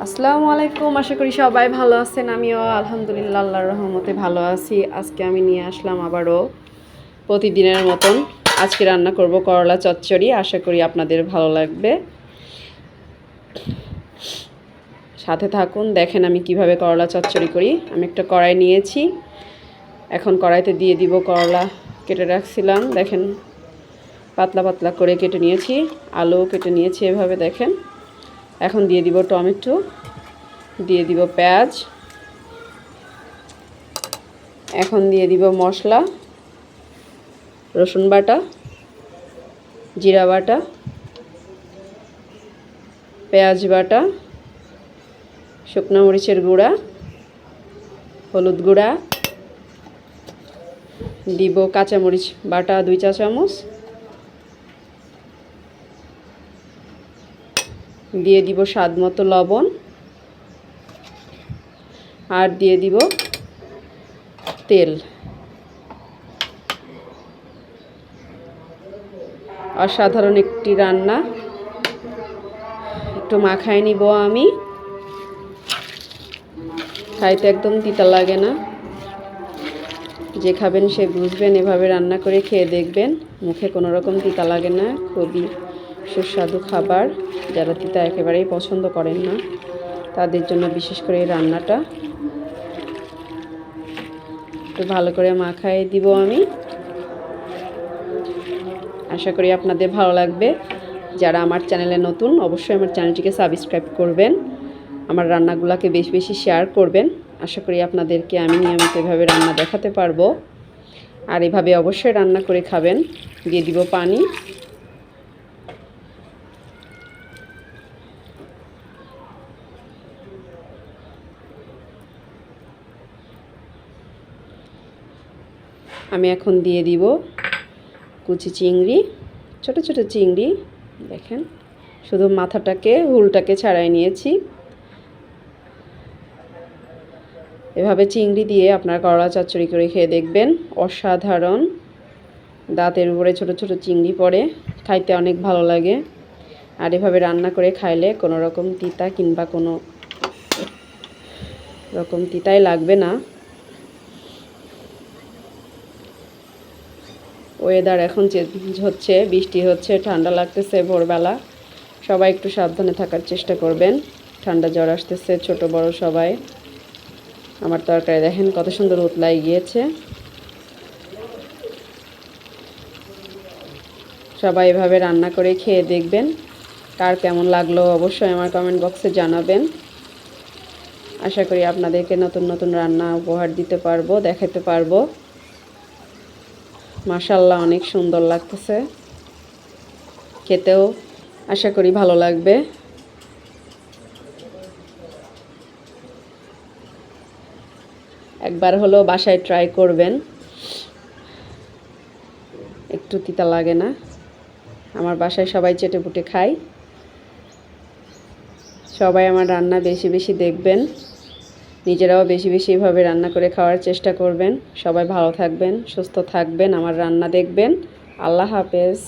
আসসালামু আলাইকুম। আশা করি সবাই ভালো আছেন। আমিও আলহামদুলিল্লাহ আল্লাহর রহমতে ভালো আছি। আজকে আমি নিয়ে আসলাম আবারও প্রতিদিনের মতন আজকে রান্না করব করলা চচ্চড়ি। আশা করি আপনাদের ভালো লাগবে, সাথে থাকুন। দেখেন আমি কিভাবে করলা চচ্চড়ি করি। আমি একটা কড়াই নিয়েছি, এখন কড়াইতে দিয়ে দিব করলা কেটে রাখছিলাম। দেখেন পাতলা পাতলা করে কেটে নিয়েছি, আলু কেটে নিয়েছি এভাবে দেখেন। এখন দিয়ে দিব টমেটো, দিয়ে দিব পেঁয়াজ, এখন দিয়ে দিব মশলা, রসুন বাটা, জিরা বাটা, পেঁয়াজ বাটা, শুকনো মরিচের গুঁড়া, হলুদ গুঁড়া, দিব কাঁচামরিচ বাটা 2 চা চামচ, দিয়ে দিব স্বাদ মতো লবণ, আর দিয়ে দিব তেল। অসাধারণ একটি রান্না, একটু মাখায় নিব আমি। খাইতে একদম তিতা লাগে না, যে খাবেন সে বুঝবেন। এভাবে রান্না করে খেয়ে দেখবেন, মুখে কোনো রকম তিতা লাগে না। খুবই সুস্বাদু খাবার। যারা তিতা একেবারেই পছন্দ করেন না তাদের জন্য বিশেষ করে এই রান্নাটা। একটু ভালো করে মাখায় দিব আমি। আশা করি আপনাদের ভালো লাগবে। যারা আমার চ্যানেলে নতুন অবশ্যই আমার চ্যানেলটিকে সাবস্ক্রাইব করবেন, আমার রান্নাগুলোকে বেশি বেশি শেয়ার করবেন। আশা করি আপনাদেরকে আমি নিয়মিত এভাবে রান্না দেখাতে পারবো, আর এভাবে অবশ্যই রান্না করে খাবেন। দিয়ে দিব পানি, আমি এখন দিয়ে দিব কুচি চিংড়ি, ছোট ছোট চিংড়ি। দেখেন শুধু মাথাটাকে হুলটাকে ছাড়াই নিয়েছি। এভাবে চিংড়ি দিয়ে আপনার করলা চচ্চড়ি করে খেয়ে দেখবেন, অসাধারণ। দাঁতের উপরে ছোট ছোট চিংড়ি পড়ে, খাইতে অনেক ভালো লাগে। আর এভাবে রান্না করে খাইলে কোনো রকম তিতা কিংবা কোনো রকম তিতাই লাগবে না। ওয়েদার এখন চেঞ্জ হচ্ছে, বৃষ্টি হচ্ছে, ঠান্ডা লাগতেছে ভোরবেলা। সবাই একটু সাবধানে থাকার চেষ্টা করবেন, ঠান্ডা জ্বর আসতেছে ছোট বড় সবাই। আমার তরকারি দেখেন কত সুন্দর উতলাই গিয়েছে। সবাই এভাবে রান্না করে খেয়ে দেখবেন, কার কেমন লাগলো অবশ্যই আমার কমেন্ট বক্সে জানাবেন। আশা করি আপনাদেরকে নতুন নতুন রান্না উপহার দিতে পারবো, দেখাতে পারবো। মাশাআল্লাহ অনেক সুন্দর লাগতেছে, খেতেও আশা করি ভালো লাগবে। একবার হলো বাসায় ট্রাই করবেন, একটু তিতা লাগে না। আমার বাসায় সবাই চেটেপুটে খায়। সবাই আমার রান্না বেশি বেশি দেখবেন, নিজেরাও বেশি বেশি এভাবে রান্না করে খাওয়ার চেষ্টা করবেন। সবাই ভালো থাকবেন, সুস্থ থাকবেন, আমার রান্না দেখবেন। আল্লাহ হাফেজ।